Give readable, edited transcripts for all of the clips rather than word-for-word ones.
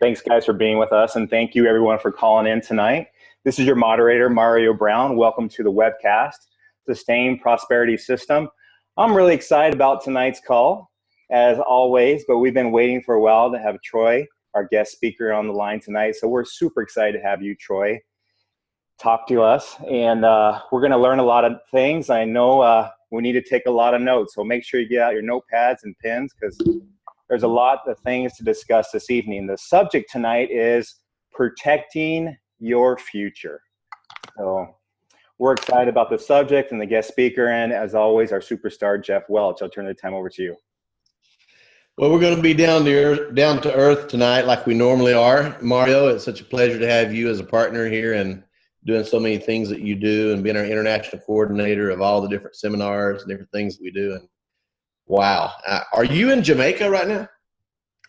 Thanks, guys, for being with us, and thank you, everyone, for calling in tonight. This is your moderator, Mario Brown. Welcome to the webcast, Sustained Prosperity System. I'm really excited about tonight's call, as always, but we've been waiting for a while to have Troy, our guest speaker, on the line tonight, so we're super excited to have you, Troy, talk to us, and we're going to learn a lot of things. I know we need to take a lot of notes, so make sure you get out your notepads and pens, because there's a lot of things to discuss this evening. The subject tonight is protecting your future. So we're excited about the subject and the guest speaker, and as always, our superstar, Jef Welch. I'll turn the time over to you. Well, we're going to be down to earth tonight like we normally are. Mario, it's such a pleasure to have you as a partner here and doing so many things that you do and being our international coordinator of all the different seminars and different things that we do. And wow. Are you in Jamaica right now?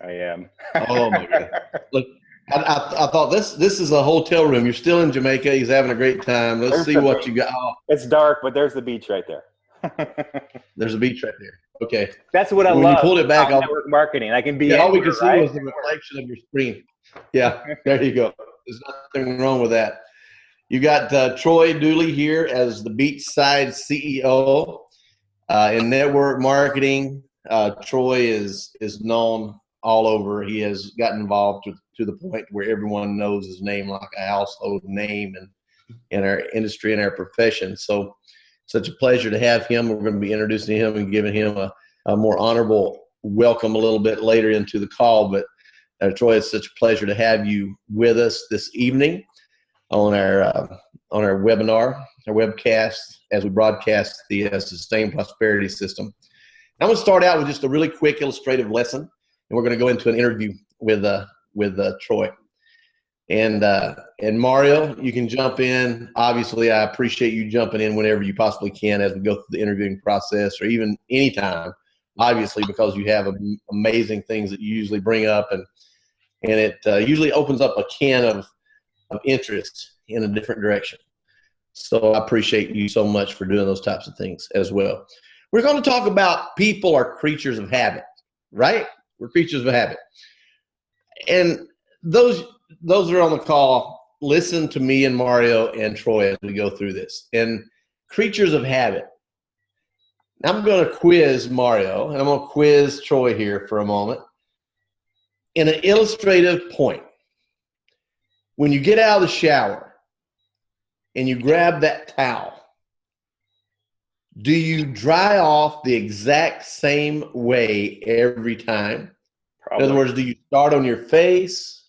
I am. Oh, my God. Look, I thought this is a hotel room. You're still in Jamaica. He's having a great time. Let's see what you got. Oh. It's dark, but there's the beach right there. There's a beach right there. Okay. That's what I love. When you pulled it back, network marketing. I can be all we could see right? was the reflection of your screen. Yeah, there you go. There's nothing wrong with that. You got Troy Dooley here as the Beachside CEO. In network marketing, Troy is known all over. He has gotten involved to the point where everyone knows his name like a household name in our industry and our profession. So such a pleasure to have him. We're going to be introducing him and giving him a more honorable welcome a little bit later into the call. But Troy, it's such a pleasure to have you with us this evening on our webinar, our webcast, as we broadcast the Sustained Prosperity System. I'm going to start out with just a really quick illustrative lesson, and we're going to go into an interview with Troy. And Mario, you can jump in. Obviously, I appreciate you jumping in whenever you possibly can as we go through the interviewing process, or even anytime, obviously, because you have amazing things that you usually bring up, and it usually opens up a can of interest in a different direction. So I appreciate you so much for doing those types of things as well. We're going to talk about people are creatures of habit, right? We're creatures of habit. And those that are on the call, listen to me and Mario and Troy as we go through this. And creatures of habit. I'm going to quiz Mario, and I'm going to quiz Troy here for a moment in an illustrative point. When you get out of the shower and you grab that towel, do you dry off the exact same way every time? Probably. In other words, do you start on your face?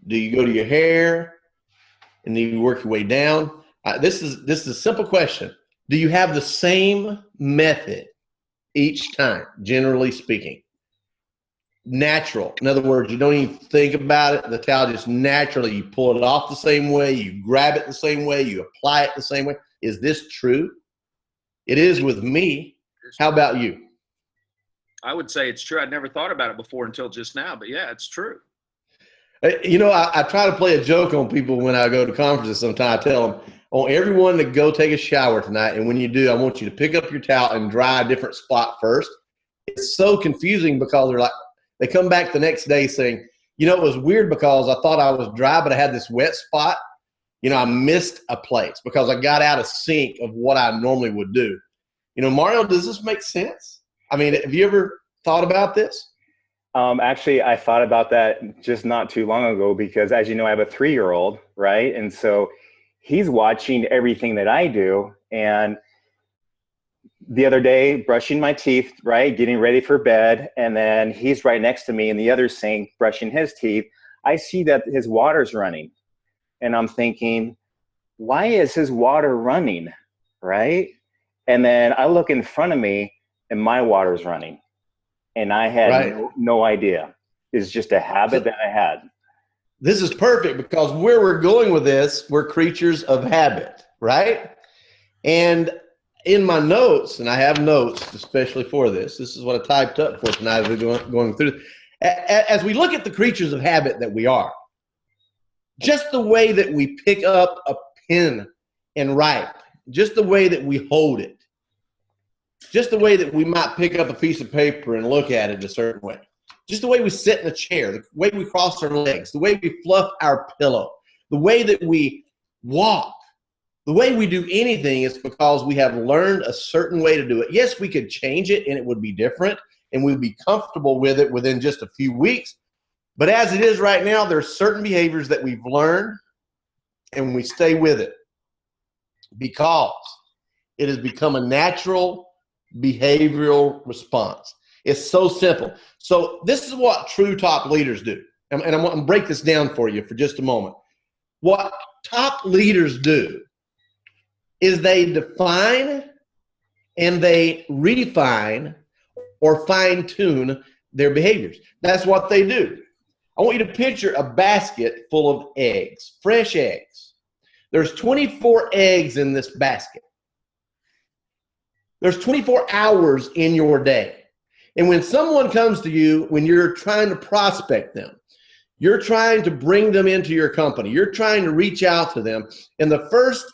Do you go to your hair and then you work your way down? This is a simple question. Do you have the same method each time, generally speaking? Natural. In other words, you don't even think about it. The towel just naturally, you pull it off the same way, you grab it the same way, you apply it the same way. Is this true? It is with me. How about you? I would say it's true. I'd never thought about it before until just now, but yeah, it's true. You know, I try to play a joke on people when I go to conferences sometimes. I tell them, I want everyone to go take a shower tonight, and when you do, I want you to pick up your towel and dry a different spot first. It's so confusing because they come back the next day saying, you know, it was weird because I thought I was dry, but I had this wet spot. You know, I missed a place because I got out of sync of what I normally would do. You know, Mario, does this make sense? I mean, have you ever thought about this? Actually, I thought about that just not too long ago because, as you know, I have a 3-year-old, right? And so he's watching everything that I do. And the other day, brushing my teeth, right, getting ready for bed, and then he's right next to me in the other sink brushing his teeth. I see that his water's running, and I'm thinking, why is his water running, right? And then I look in front of me, and my water's running, and I had no idea. It's just a habit that I had. This is perfect because where we're going with this, we're creatures of habit, right? And in my notes, and I have notes especially for this is what I typed up for tonight as we're going through. As we look at the creatures of habit that we are, just the way that we pick up a pen and write, just the way that we hold it, just the way that we might pick up a piece of paper and look at it a certain way. just the way we sit in a chair, the way we cross our legs, the way we fluff our pillow, the way that we walk, the way we do anything is because we have learned a certain way to do it. Yes, we could change it and it would be different and we'd be comfortable with it within just a few weeks. But as it is right now, there are certain behaviors that we've learned and we stay with it because it has become a natural behavioral response. It's so simple. So this is what true top leaders do. And I'm going to break this down for you for just a moment. What top leaders do is they define and they refine or fine-tune their behaviors. That's what they do. I want you to picture a basket full of eggs, fresh eggs. There's 24 eggs in this basket. There's 24 hours in your day. And when someone comes to you, when you're trying to prospect them, you're trying to bring them into your company, you're trying to reach out to them, and the first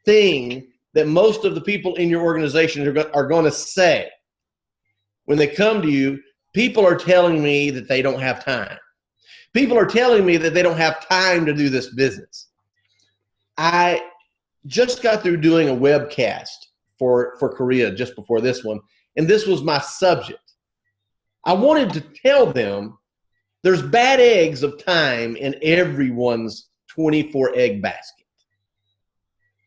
thing that most of the people in your organization are going to say when they come to you, people are telling me that they don't have time. People are telling me that they don't have time to do this business. I just got through doing a webcast for Korea just before this one, and this was my subject. I wanted to tell them there's bad eggs of time in everyone's 24 egg basket.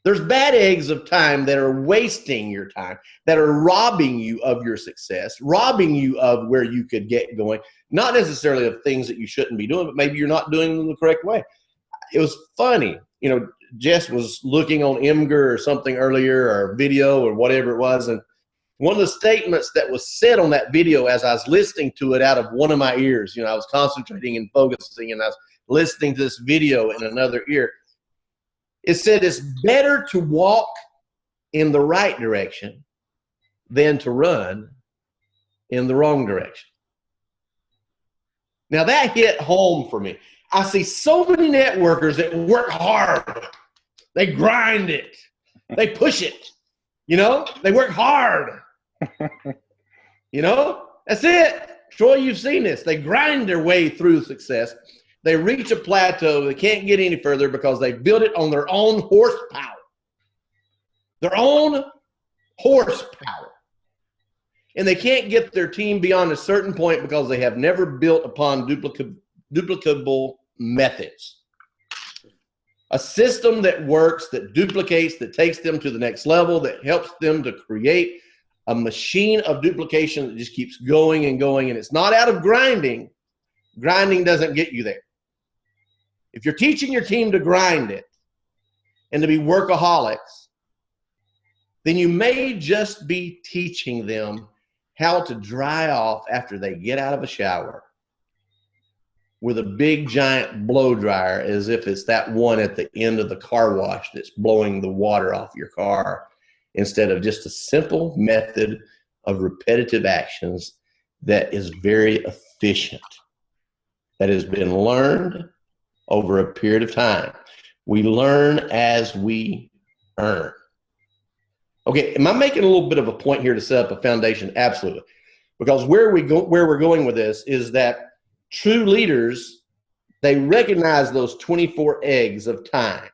There's bad eggs of time that are wasting your time, that are robbing you of your success, robbing you of where you could get going, not necessarily of things that you shouldn't be doing, but maybe you're not doing them the correct way. It was funny. You know, Jess was looking on Imgur or something earlier, or video or whatever it was, and one of the statements that was said on that video as I was listening to it out of one of my ears, you know, I was concentrating and focusing and I was listening to this video in another ear. It said it's better to walk in the right direction than to run in the wrong direction. Now that hit home for me. I see so many networkers that work hard. They grind it. They push it. You know, they work hard. You know, that's it. Troy, you've seen this. They grind their way through success. They reach a plateau. They can't get any further because they built it on their own horsepower. Their own horsepower. And they can't get their team beyond a certain point because they have never built upon duplicable methods. A system that works, that duplicates, that takes them to the next level, that helps them to create a machine of duplication that just keeps going and going. And it's not out of grinding. Grinding doesn't get you there. If you're teaching your team to grind it and to be workaholics, then you may just be teaching them how to dry off after they get out of a shower with a big giant blow dryer, as if it's that one at the end of the car wash that's blowing the water off your car, instead of just a simple method of repetitive actions that is very efficient, that has been learned over a period of time. We learn as we earn. Okay, am I making a little bit of a point here to set up a foundation? Absolutely. Because where we're going with this is that true leaders, they recognize those 24 eggs of time.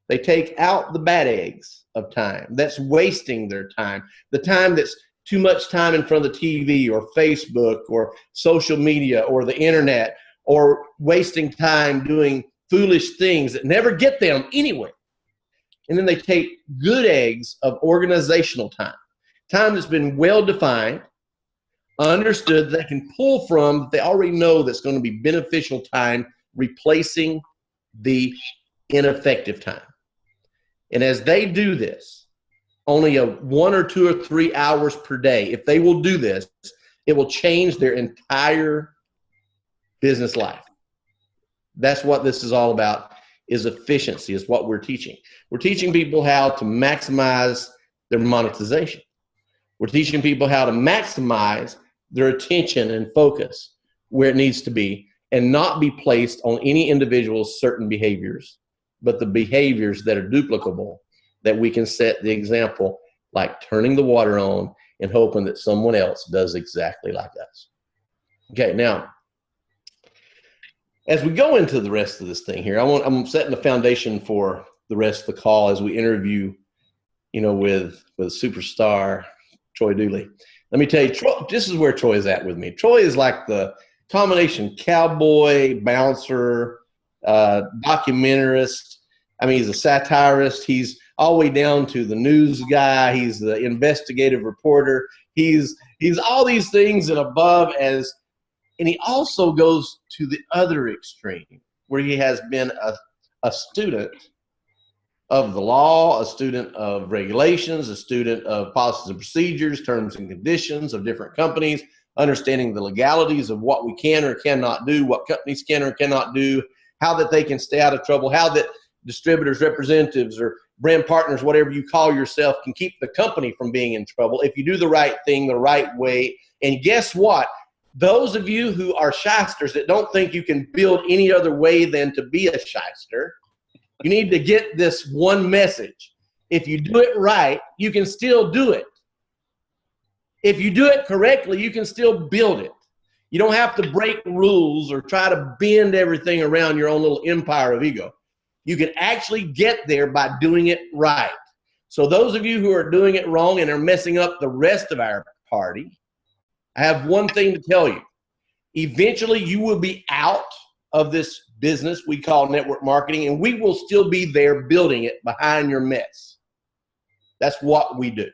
They take out the bad eggs of time. That's wasting their time. The time that's too much time in front of the TV or Facebook or social media or the internet, or wasting time doing foolish things that never get them anywhere. And then they take good eggs of organizational time. Time that's been well defined, understood, that they can pull from, that they already know that's going to be beneficial time, replacing the ineffective time. And as they do this, only 1 or 2 or 3 hours per day, if they will do this, it will change their entire business life. That's what this is all about, is efficiency, is what we're teaching. We're teaching people how to maximize their monetization. We're teaching people how to maximize their attention and focus where it needs to be, and not be placed on any individual's certain behaviors, but the behaviors that are duplicable, that we can set the example, like turning the water on and hoping that someone else does exactly like us. Okay, now, as we go into the rest of this thing here, I'm setting the foundation for the rest of the call as we interview, with superstar Troy Dooley. Let me tell you, Troy, this is where Troy is at with me. Troy is like the combination cowboy, bouncer, documentarist. I mean, he's a satirist. He's all the way down to the news guy. He's the investigative reporter. He's all these things and above and he also goes to the other extreme where he has been a student of the law, a student of regulations, a student of policies and procedures, terms and conditions of different companies, understanding the legalities of what we can or cannot do, what companies can or cannot do, how that they can stay out of trouble, how that distributors, representatives, or brand partners, whatever you call yourself, can keep the company from being in trouble if you do the right thing the right way. And guess what? Those of you who are shysters that don't think you can build any other way than to be a shyster, you need to get this one message. If you do it right, you can still do it. If you do it correctly, you can still build it. You don't have to break rules or try to bend everything around your own little empire of ego. You can actually get there by doing it right. So those of you who are doing it wrong and are messing up the rest of our party, I have one thing to tell you. Eventually, you will be out of this business we call network marketing, and we will still be there building it behind your mess. That's what we do.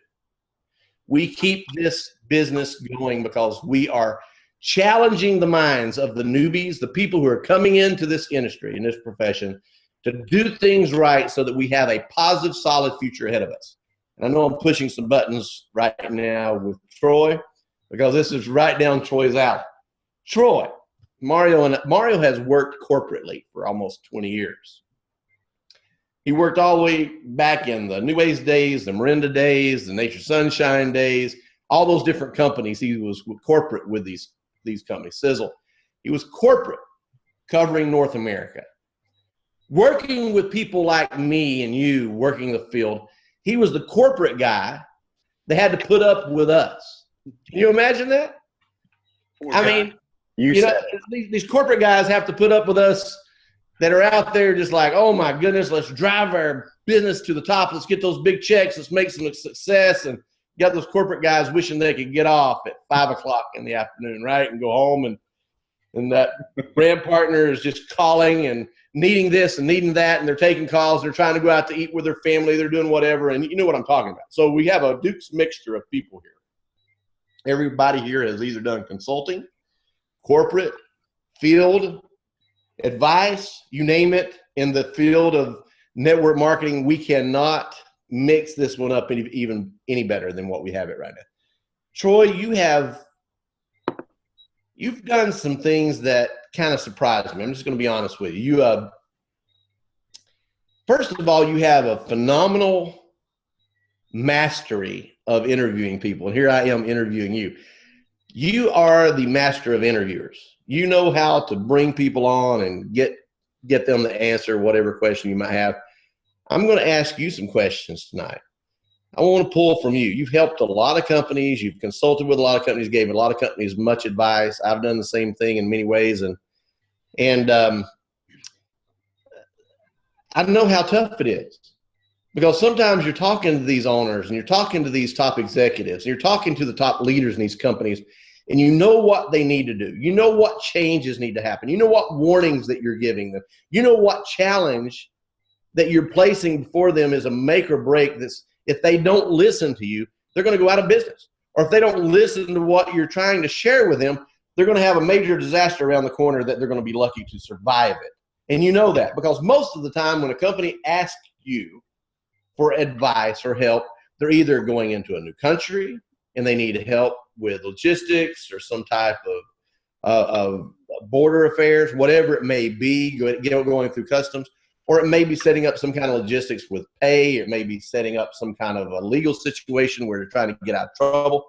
We keep this business going because we are challenging the minds of the newbies, the people who are coming into this industry, in this profession, to do things right so that we have a positive, solid future ahead of us. And I know I'm pushing some buttons right now with Troy because this is right down Troy's alley. Troy, Mario has worked corporately for almost 20 years. He worked all the way back in the New Ways days, the Miranda days, the Nature Sunshine days, all those different companies. He was corporate with these companies, Sizzle. He was corporate covering North America. Working with people like me and you working the field, he was the corporate guy that had to put up with us. Can you imagine that? I mean, these corporate guys have to put up with us that are out there just like, oh my goodness, let's drive our business to the top. Let's get those big checks. Let's make some success. And you got those corporate guys wishing they could get off at 5 o'clock in the afternoon, right? And go home and that brand partner is just calling and needing this and needing that. And they're taking calls. They're trying to go out to eat with their family. They're doing whatever. And you know what I'm talking about. So we have a Duke's mixture of people here. Everybody here has either done consulting, corporate, field, advice, you name it. In the field of network marketing, we cannot mix this one up even any better than what we have it right now. Troy, you've done some things that kind of surprised me. I'm just going to be honest with you. First of all, you have a phenomenal mastery of interviewing people. And here I am interviewing you. You are the master of interviewers. You know how to bring people on and get them to answer whatever question you might have. I'm going to ask you some questions tonight. I want to pull from you. You've helped a lot of companies. You've consulted with a lot of companies, gave a lot of companies much advice. I've done the same thing in many ways. And I know how tough it is. Because sometimes you're talking to these owners and you're talking to these top executives and you're talking to the top leaders in these companies, and you know what they need to do. You know what changes need to happen. You know what warnings that you're giving them. You know what challenge that you're placing before them is a make or break. That's, if they don't listen to you, they're going to go out of business. Or if they don't listen to what you're trying to share with them, they're going to have a major disaster around the corner that they're going to be lucky to survive it. And you know that because most of the time when a company asks you for advice or help, they're either going into a new country and they need help with logistics or some type of border affairs, whatever it may be, going through customs, or it may be setting up some kind of logistics with pay. It may be setting up some kind of a legal situation where they're trying to get out of trouble.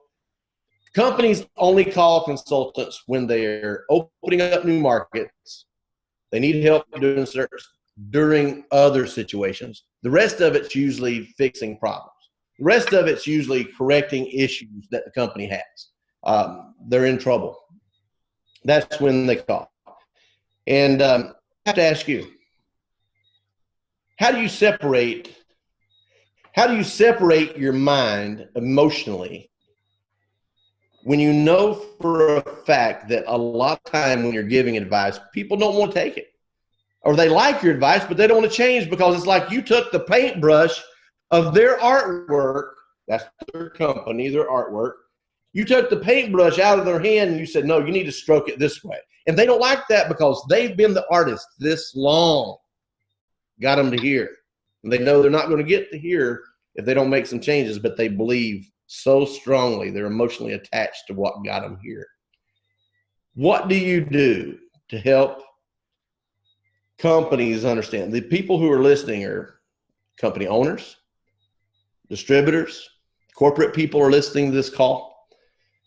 Companies only call consultants when they're opening up new markets. They need help during other situations. The rest of it's usually fixing problems. The rest of it's usually correcting issues that the company has. They're in trouble. That's when they call. And I have to ask you, how do you separate your mind emotionally when you know for a fact that a lot of time when you're giving advice, people don't want to take it? Or they like your advice, but they don't want to change because it's like you took the paintbrush of their artwork. That's their company, their artwork. You took the paintbrush out of their hand and you said, no, you need to stroke it this way. And they don't like that because they've been the artist this long. Got them to here. And they know they're not going to get to here if they don't make some changes, but they believe so strongly, they're emotionally attached to what got them here. What do you do to help companies understand? The people who are listening are company owners, distributors, corporate people are listening to this call.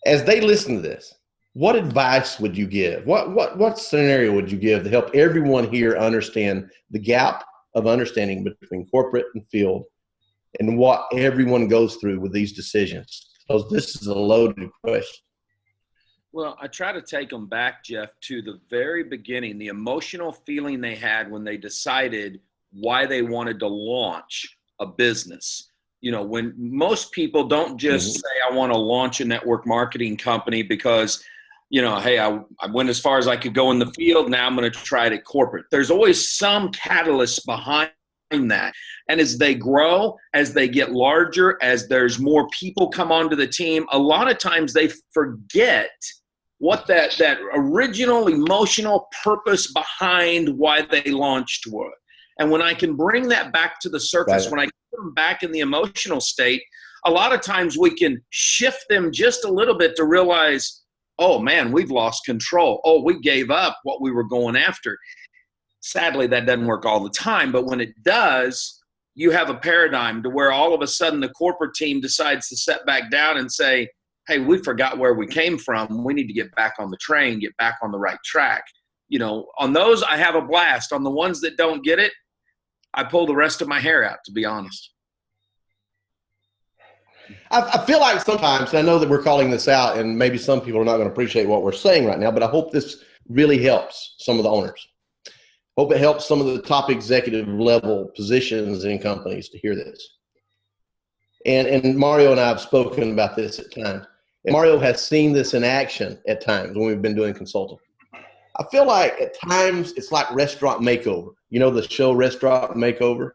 As they listen to this, what advice would you give? What scenario would you give to help everyone here understand the gap of understanding between corporate and field and what everyone goes through with these decisions? Because this is a loaded question. Well, I try to take them back, Jeff, to the very beginning, the emotional feeling they had when they decided why they wanted to launch a business. You know, when most people don't just say, I want to launch a network marketing company because, you know, hey, I went as far as I could go in the field. Now I'm going to try it at corporate. There's always some catalyst behind that. And as they grow, as they get larger, as there's more people come onto the team, a lot of times they forget what that original emotional purpose behind why they launched was. And when I can bring that back to the surface, when I get them back in the emotional state, a lot of times we can shift them just a little bit to realize, oh man, we've lost control. Oh, we gave up what we were going after. Sadly, that doesn't work all the time, but when it does, you have a paradigm to where all of a sudden the corporate team decides to set back down and say, hey, we forgot where we came from. We need to get back on the train, get back on the right track. You know, on those, I have a blast. On the ones that don't get it, I pull the rest of my hair out, to be honest. I feel like sometimes, I know that we're calling this out and maybe some people are not going to appreciate what we're saying right now, but I hope this really helps some of the owners. Hope it helps some of the top executive level positions in companies to hear this. And Mario and I have spoken about this at times. And Mario has seen this in action at times when we've been doing consulting. I feel like at times it's like Restaurant Makeover. You know the show Restaurant Makeover,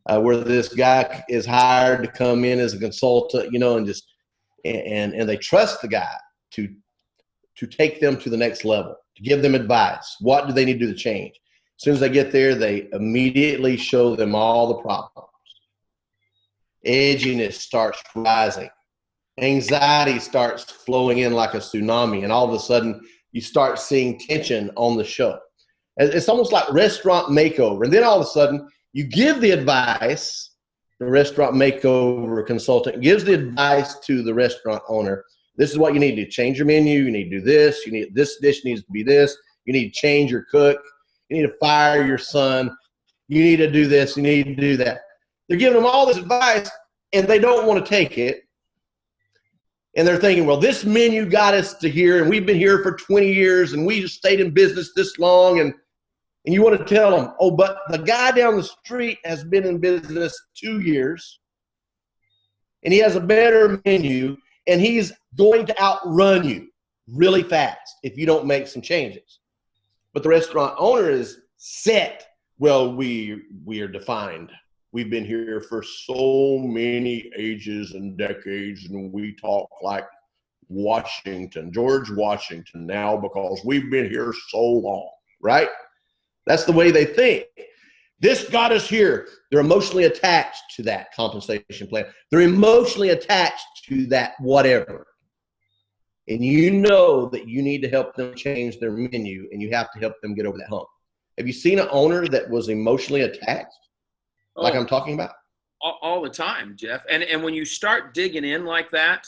where this guy is hired to come in as a consultant, you know, and just and they trust the guy to take them to the next level, to give them advice. What do they need to do to change? As soon as they get there, they immediately show them all the problems. Edginess starts rising. Anxiety starts flowing in like a tsunami, and all of a sudden you start seeing tension on the show. It's almost like Restaurant Makeover. And then all of a sudden you give the advice, the Restaurant Makeover consultant gives the advice to the restaurant owner. This is what you need to change your menu. You need to do this. You need this dish needs to be this. You need to change your cook. You need to fire your son. You need to do this. You need to do that. They're giving them all this advice and they don't want to take it. And they're thinking, well, this menu got us to here and we've been here for 20 years and we just stayed in business this long. And you want to tell them, oh, but the guy down the street has been in business 2 years and he has a better menu and he's going to outrun you really fast if you don't make some changes. But the restaurant owner is set. Well, we are defined. We've been here for so many ages and decades, and we talk like George Washington now because we've been here so long, right? That's the way they think. This got us here. They're emotionally attached to that compensation plan. They're emotionally attached to that whatever. And you know that you need to help them change their menu, and you have to help them get over that hump. Have you seen an owner that was emotionally attached? Like I'm talking about? All the time, Jeff. And when you start digging in like that,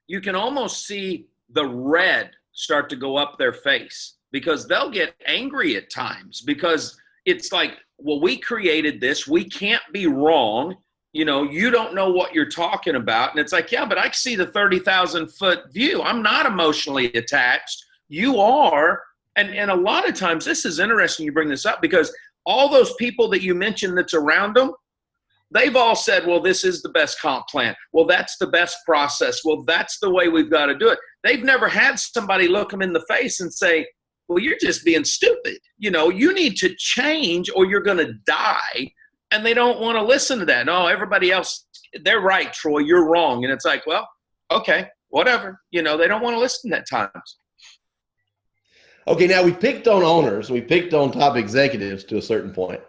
you can almost see the red start to go up their face because they'll get angry at times because it's like, well, we created this. We can't be wrong. You know, you don't know what you're talking about. And it's like, yeah, but I see the 30,000 foot view. I'm not emotionally attached you are, and a lot of times, this is interesting you bring this up, because all those people that you mentioned that's around them, they've all said, well, this is the best comp plan. Well, that's the best process. Well, that's the way we've got to do it. They've never had somebody look them in the face and say, well, you're just being stupid. You know, you need to change or you're going to die. And they don't want to listen to that. No, everybody else, they're right, Troy, you're wrong. And it's like, well, okay, whatever. You know, they don't want to listen at times. Okay, now we picked on owners. We picked on top executives to a certain point.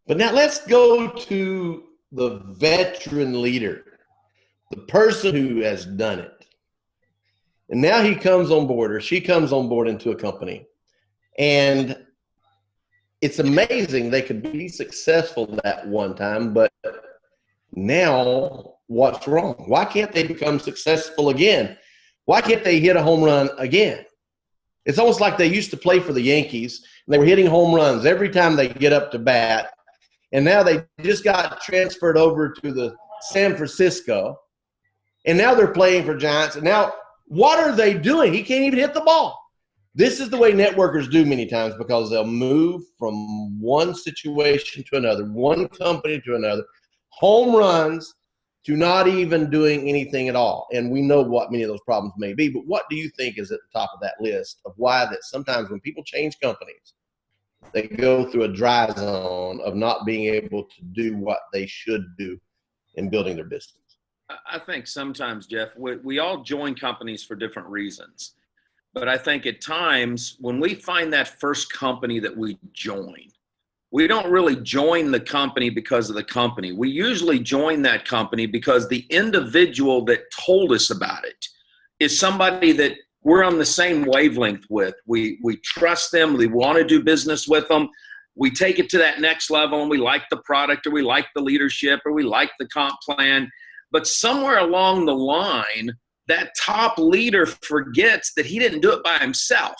But now let's go to the veteran leader, the person who has done it. And now he comes on board, or she comes on board into a company. And it's amazing they could be successful that one time, but now what's wrong? Why can't they become successful again? Why can't they hit a home run again? It's almost like they used to play for the Yankees, and they were hitting home runs every time they get up to bat. And now they just got transferred over to the San Francisco, and now they're playing for Giants. And now what are they doing? He can't even hit the ball. This is the way networkers do many times, because they'll move from one situation to another, one company to another, home runs to not even doing anything at all. And we know what many of those problems may be, but what do you think is at the top of that list of why that sometimes when people change companies, they go through a dry zone of not being able to do what they should do in building their business? I think sometimes, Jeff, we all join companies for different reasons. But I think at times when we find that first company that we join, we don't really join the company because of the company. We usually join that company because the individual that told us about it is somebody that we're on the same wavelength with. We trust them. We want to do business with them. We take it to that next level, and we like the product, or we like the leadership, or we like the comp plan. But somewhere along the line, that top leader forgets that he didn't do it by himself.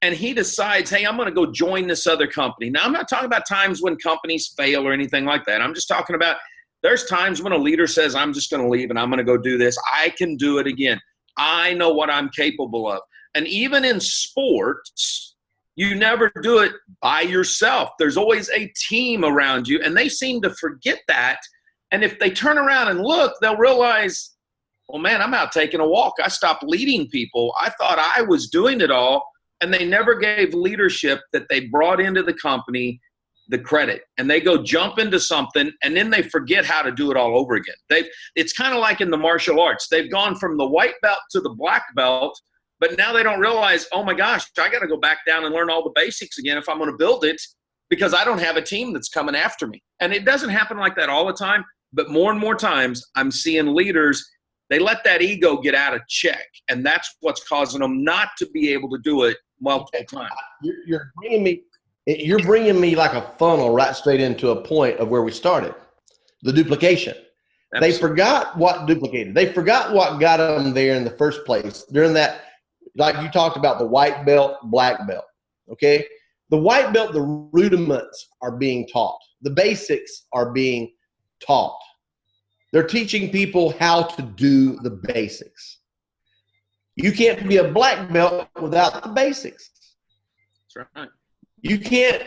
And he decides, hey, I'm going to go join this other company. Now, I'm not talking about times when companies fail or anything like that. I'm just talking about there's times when a leader says, I'm just going to leave and I'm going to go do this. I can do it again. I know what I'm capable of. And even in sports, you never do it by yourself. There's always a team around you, and they seem to forget that. And if they turn around and look, they'll realize, well, man, I'm out taking a walk. I stopped leading people. I thought I was doing it all. And they never gave leadership that they brought into the company the credit. And they go jump into something, and then they forget how to do it all over again. It's kind of like in the martial arts. They've gone from the white belt to the black belt, but now they don't realize, oh my gosh, I got to go back down and learn all the basics again if I'm going to build it, because I don't have a team that's coming after me. And it doesn't happen like that all the time, but more and more times I'm seeing leaders, they let that ego get out of check, and that's what's causing them not to be able to do it multiple times. You're bringing me like a funnel right straight into a point of where we started, the duplication. Absolutely. They forgot what duplicated. They forgot what got them there in the first place. During that, like you talked about, the white belt, black belt. Okay, the white belt, the rudiments are being taught. The basics are being taught. They're teaching people how to do the basics. You can't be a black belt without the basics. That's right. You can't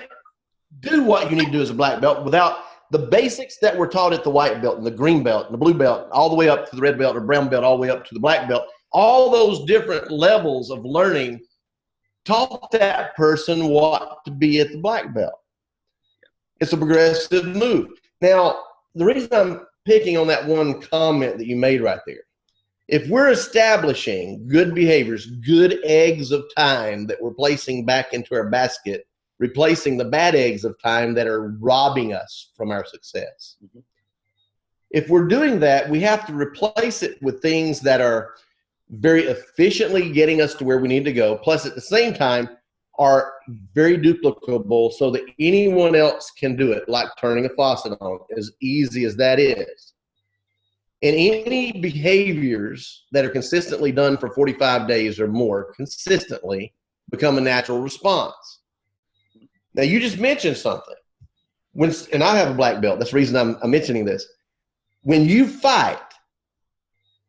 do what you need to do as a black belt without the basics that were taught at the white belt and the green belt and the blue belt, all the way up to the red belt or brown belt, all the way up to the black belt. All those different levels of learning taught that person what to be at the black belt. It's a progressive move. Now, the reason I'm picking on that one comment that you made right there, if we're establishing good behaviors, good eggs of time that we're placing back into our basket, replacing the bad eggs of time that are robbing us from our success. Mm-hmm. If we're doing that, we have to replace it with things that are very efficiently getting us to where we need to go, plus at the same time are very duplicable so that anyone else can do it, like turning a faucet on, as easy as that is. And any behaviors that are consistently done for 45 days or more consistently become a natural response. Now, you just mentioned something. And I have a black belt. That's the reason I'm mentioning this. When you fight,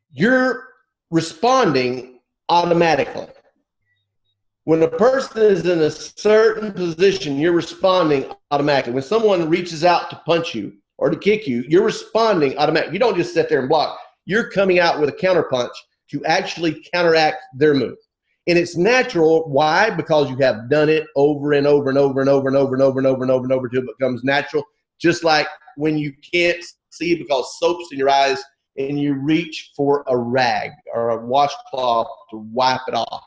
you're responding automatically. When a person is in a certain position, you're responding automatically. When someone reaches out to punch you or to kick you, you're responding automatically. You don't just sit there and block. You're coming out with a counterpunch to actually counteract their move. And it's natural. Why? Because you have done it over and over and over and over and over and over and over and over and over until it becomes natural. Just like when you can't see because soap's in your eyes and you reach for a rag or a washcloth to wipe it off.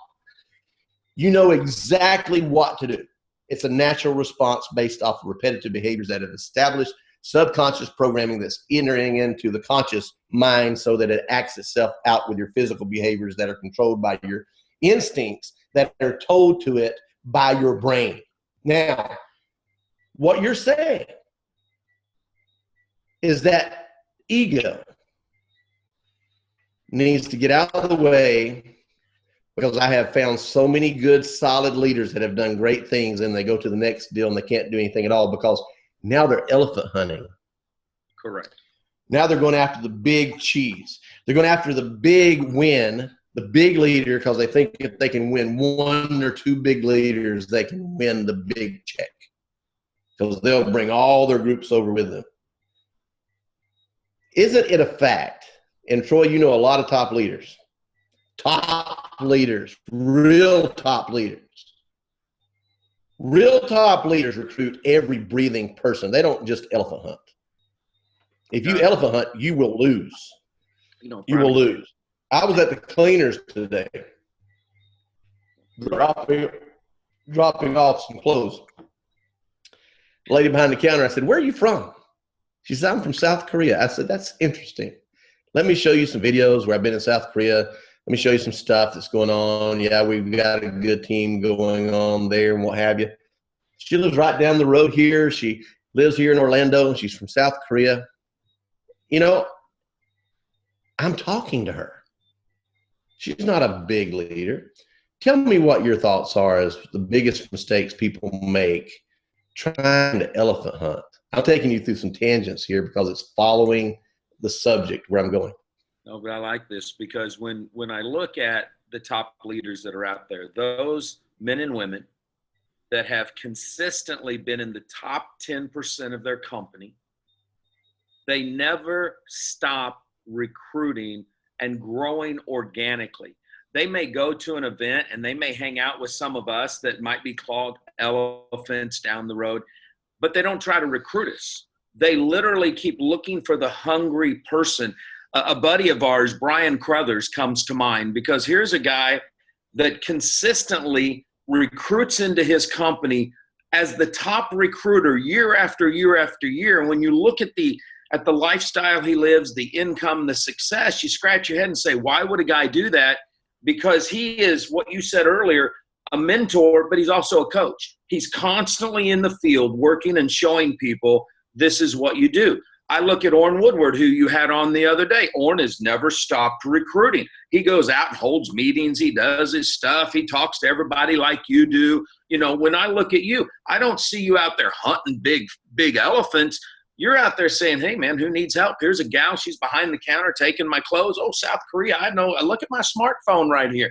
You know exactly what to do. It's a natural response based off of repetitive behaviors that have established subconscious programming that's entering into the conscious mind so that it acts itself out with your physical behaviors that are controlled by your instincts that are told to it by your brain. Now, what you're saying is that ego needs to get out of the way, because I have found so many good, solid leaders that have done great things and they go to the next deal and they can't do anything at all because now they're elephant hunting. Correct. Now they're going after the big cheese. They're going after the big win, the big leader, because they think if they can win one or two big leaders, they can win the big check because they'll bring all their groups over with them. Isn't it a fact? And Troy, you know a lot of top leaders, real top leaders. Real top leaders recruit every breathing person. They don't just elephant hunt. If you elephant hunt, you will lose. You will lose. I was at the cleaners today, dropping off some clothes. Lady behind the counter, I said, "Where are you from?" She said, "I'm from South Korea." I said, "That's interesting. Let me show you some videos where I've been in South Korea. Let me show you some stuff that's going on. Yeah, we've got a good team going on there and what have you." She lives right down the road here. She lives here in Orlando, and she's from South Korea. You know, I'm talking to her. She's not a big leader. Tell me what your thoughts are as the biggest mistakes people make trying to elephant hunt. I'm taking you through some tangents here because it's following the subject where I'm going. No, but I like this because when I look at the top leaders that are out there, those men and women that have consistently been in the top 10% of their company, they never stop recruiting and growing organically. They may go to an event and they may hang out with some of us that might be called elephants down the road, but they don't try to recruit us. They literally keep looking for the hungry person. A buddy of ours, Brian Crothers, comes to mind because here's a guy that consistently recruits into his company as the top recruiter year after year after year. And when you look at the lifestyle he lives, the income, the success, you scratch your head and say, why would a guy do that? Because he is, what you said earlier, a mentor, but he's also a coach. He's constantly in the field working and showing people this is what you do. I look at Orrin Woodward, who you had on the other day. Orrin has never stopped recruiting. He goes out and holds meetings. He does his stuff. He talks to everybody like you do. You know, when I look at you, I don't see you out there hunting big elephants. You're out there saying, hey, man, who needs help? Here's a gal. She's behind the counter taking my clothes. Oh, South Korea, I know. Look at my smartphone right here.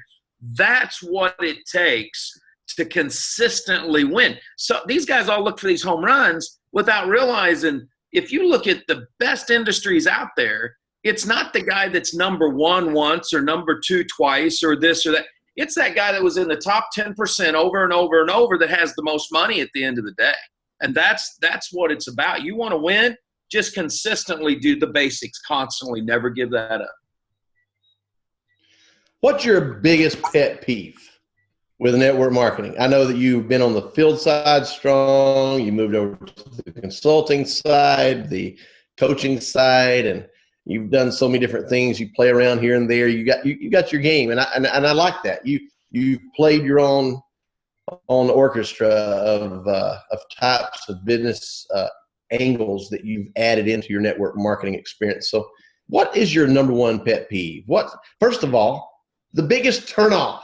That's what it takes to consistently win. So these guys all look for these home runs without realizing if you look at the best industries out there, it's not the guy that's number one once or number two twice or this or that. It's that guy that was in the top 10% over and over and over that has the most money at the end of the day. And that's what it's about. You want to win, just consistently do the basics, constantly, never give that up. What's your biggest pet peeve with network marketing? I know that you've been on the field side strong. You moved over to the consulting side, the coaching side, and you've done so many different things. You play around here and there. You got your game, and I like that. You played your own orchestra of types of business angles that you've added into your network marketing experience. So, what is your number one pet peeve? First of all, the biggest turnoff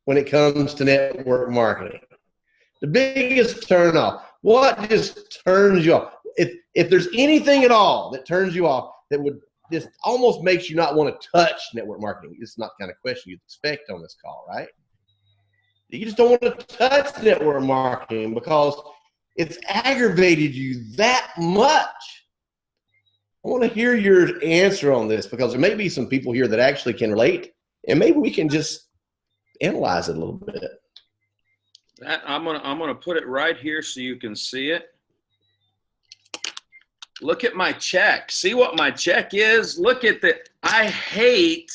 when it comes to network marketing? The biggest turnoff. What just turns you off? If there's anything at all that turns you off, that would just almost makes you not want to touch network marketing. It's not the kind of question you'd expect on this call, right? You just don't want to touch network marketing because it's aggravated you that much. I want to hear your answer on this because there may be some people here that actually can relate, and maybe we can just analyze it a little bit. I'm gonna put it right here so you can see it. Look at my check. See what my check is? Look at the, I hate,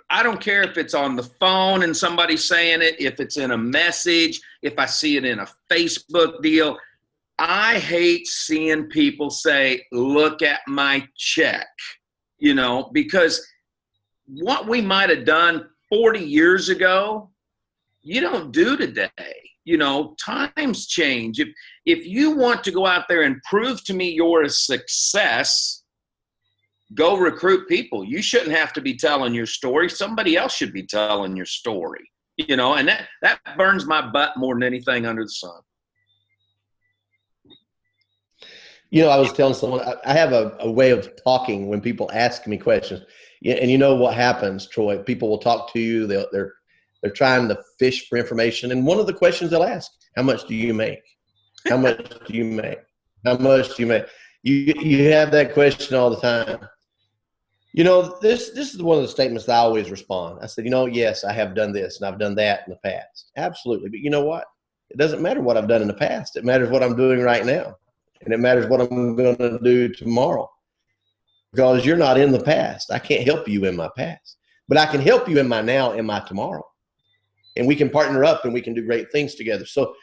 I don't care if it's on the phone and somebody saying it, if it's in a message, if I see it in a Facebook deal. I hate seeing people say, look at my check, you know, because what we might have done 40 years ago, you don't do today. You know, times change. If you want to go out there and prove to me you're a success, go recruit people. You shouldn't have to be telling your story. Somebody else should be telling your story, you know, and that burns my butt more than anything under the sun. You know, I was telling someone, I have a way of talking when people ask me questions. And you know what happens, Troy? People will talk to you. They're trying to fish for information. And one of the questions they'll ask, how much do you make? How much do you make? How much do you make? You have that question all the time. You know, this is one of the statements that I always respond. I said, you know, yes, I have done this and I've done that in the past. Absolutely. But you know what? It doesn't matter what I've done in the past. It matters what I'm doing right now. And it matters what I'm going to do tomorrow. Because you're not in the past. I can't help you in my past. But I can help you in my now and my tomorrow. And we can partner up and we can do great things together. So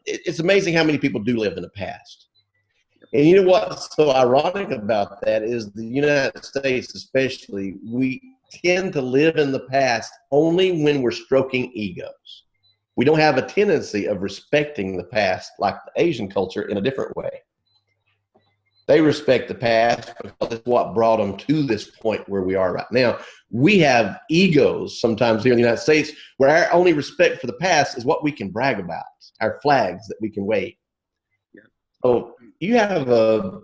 it's amazing how many people do live in the past. And you know what's so ironic about that is the United States especially, we tend to live in the past only when we're stroking egos. We don't have a tendency of respecting the past like the Asian culture in a different way. They respect the past because it's what brought them to this point where we are right now. We have egos sometimes here in the United States where our only respect for the past is what we can brag about, our flags that we can wave. Yeah. So you have a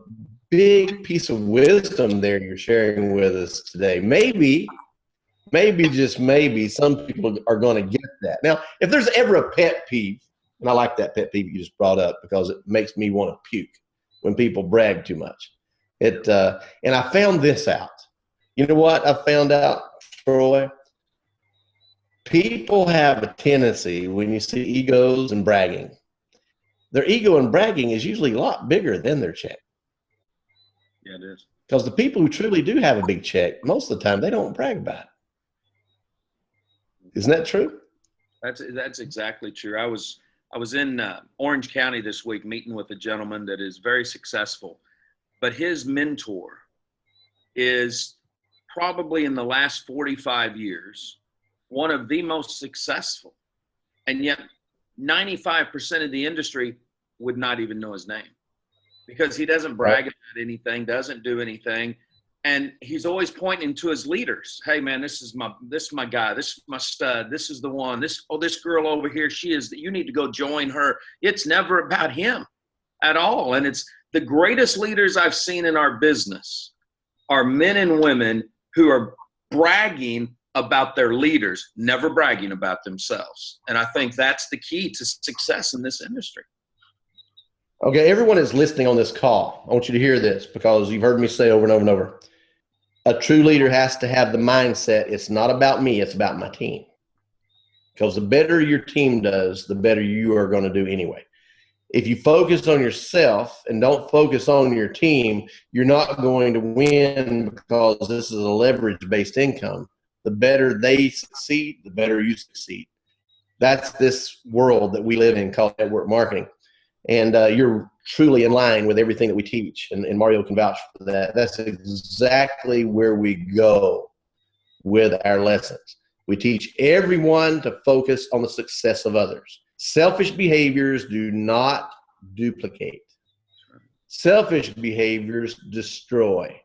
big piece of wisdom there you're sharing with us today. Maybe, just maybe, some people are going to get that. Now, if there's ever a pet peeve, and I like that pet peeve you just brought up because it makes me want to puke when people brag too much. And I found this out. You know what I found out, Troy? People have a tendency when you see egos and bragging. Their ego and bragging is usually a lot bigger than their check. Yeah, it is. Because the people who truly do have a big check, most of the time, they don't brag about it. Isn't that true? That's exactly true. I was in Orange County this week meeting with a gentleman that is very successful, but his mentor is probably in the last 45 years, one of the most successful. And yet 95% of the industry would not even know his name because he doesn't brag about anything, doesn't do anything. And he's always pointing to his leaders. Hey man, this is my guy. This is my stud. This is the one. This girl over here, she is, you need to go join her. It's never about him at all. And it's the greatest leaders I've seen in our business are men and women who are bragging about their leaders, never bragging about themselves. And I think that's the key to success in this industry. Okay, everyone is listening on this call. I want you to hear this because you've heard me say over and over and over. A true leader has to have the mindset, it's not about me, it's about my team. Because the better your team does, the better you are going to do anyway. If you focus on yourself and don't focus on your team, you're not going to win because this is a leverage-based income. The better they succeed, the better you succeed. That's this world that we live in called network marketing. And you're truly in line with everything that we teach. And Mario can vouch for that. That's exactly where we go with our lessons. We teach everyone to focus on the success of others. Selfish behaviors do not duplicate. Selfish behaviors destroy.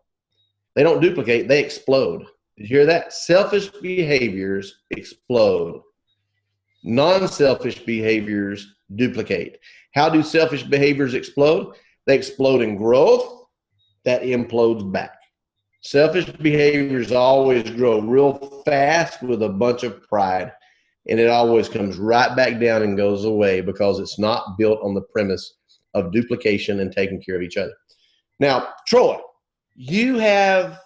They don't duplicate, they explode. Did you hear that? Selfish behaviors explode. Non-selfish behaviors duplicate. How do selfish behaviors explode? They explode in growth that implodes back. Selfish behaviors always grow real fast with a bunch of pride. and it always comes right back down and goes away because it's not built on the premise of duplication and taking care of each other. Now, Troy, you have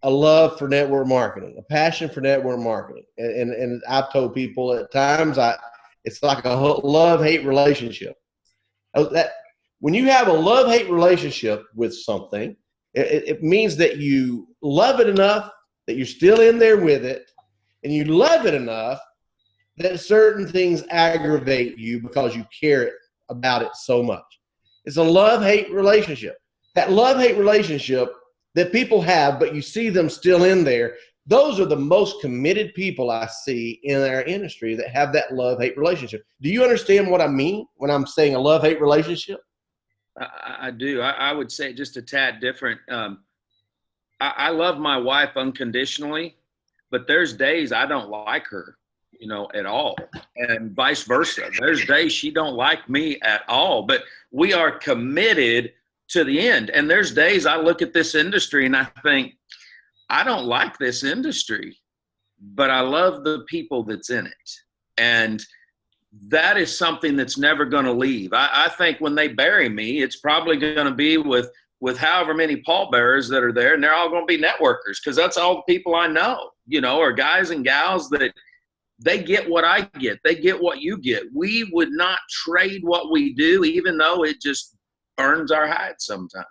a love for network marketing, a passion for network marketing. And I've told people at times it's like a love-hate relationship. When you have a love-hate relationship with something, it means that you love it enough that you're still in there with it, and you love it enough that certain things aggravate you because you care about it so much. It's a love-hate relationship. That love-hate relationship that people have, but you see them still in there, those are the most committed people I see in our industry that have that love-hate relationship. Do you understand what I mean when I'm saying a love-hate relationship? I do. I would say just a tad different. I love my wife unconditionally, but there's days I don't like her, at all, and vice versa. There's days she don't like me at all, but we are committed to the end. And there's days I look at this industry and I think, I don't like this industry, but I love the people that's in it. And that is something that's never going to leave. I think when they bury me, it's probably going to be with however many pallbearers that are there, and they're all going to be networkers, because that's all the people I know, are guys and gals that they get what I get. They get what you get. We would not trade what we do, even though it just burns our hides sometimes.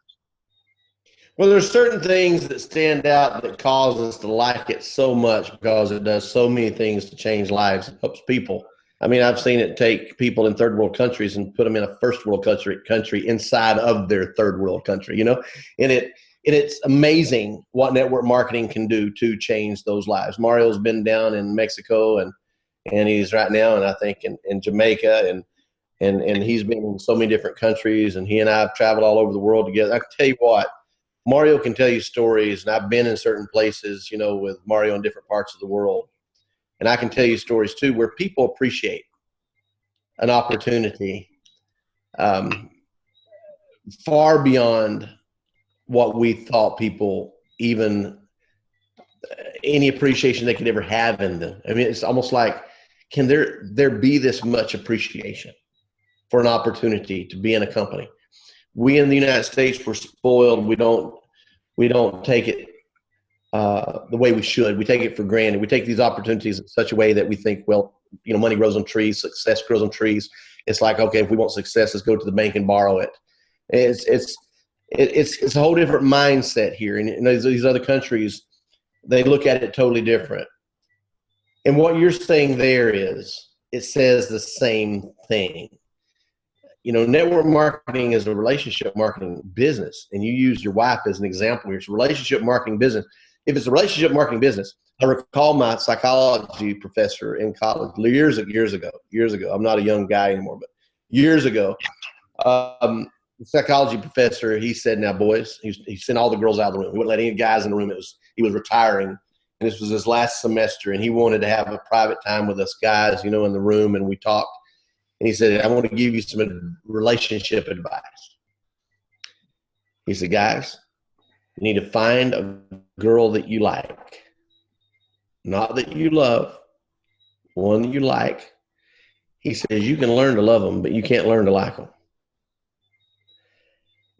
Well, there's certain things that stand out that cause us to like it so much because it does so many things to change lives. It helps people. I mean, I've seen it take people in third world countries and put them in a first world country inside of their third world country, and it's amazing what network marketing can do to change those lives. Mario's been down in Mexico and he's right now, and I think in Jamaica, and he's been in so many different countries, and he and I have traveled all over the world together. I can tell you what, Mario can tell you stories, and I've been in certain places, with Mario in different parts of the world. And I can tell you stories too where people appreciate an opportunity far beyond what we thought people even any appreciation they could ever have in them. I mean, it's almost like, can there be this much appreciation for an opportunity to be in a company? We in the United States, we're spoiled. We don't take it the way we should. We take it for granted. We take these opportunities in such a way that we think, well, money grows on trees, success grows on trees. It's like, okay, if we want success, let's go to the bank and borrow it. It's a whole different mindset here. And these other countries, they look at it totally different. And what you're saying there is, it says the same thing. Network marketing is a relationship marketing business, and you use your wife as an example here. It's a relationship marketing business. If it's a relationship marketing business, I recall my psychology professor in college years ago. I'm not a young guy anymore, but years ago, the psychology professor, he said, "Now, boys," he sent all the girls out of the room. He wouldn't let any guys in the room. He was retiring, and this was his last semester, and he wanted to have a private time with us guys, in the room, and we talked. And he said, "I want to give you some relationship advice." He said, "Guys, you need to find a girl that you like, not that you love, one that you like." He says, "You can learn to love them, but you can't learn to like them."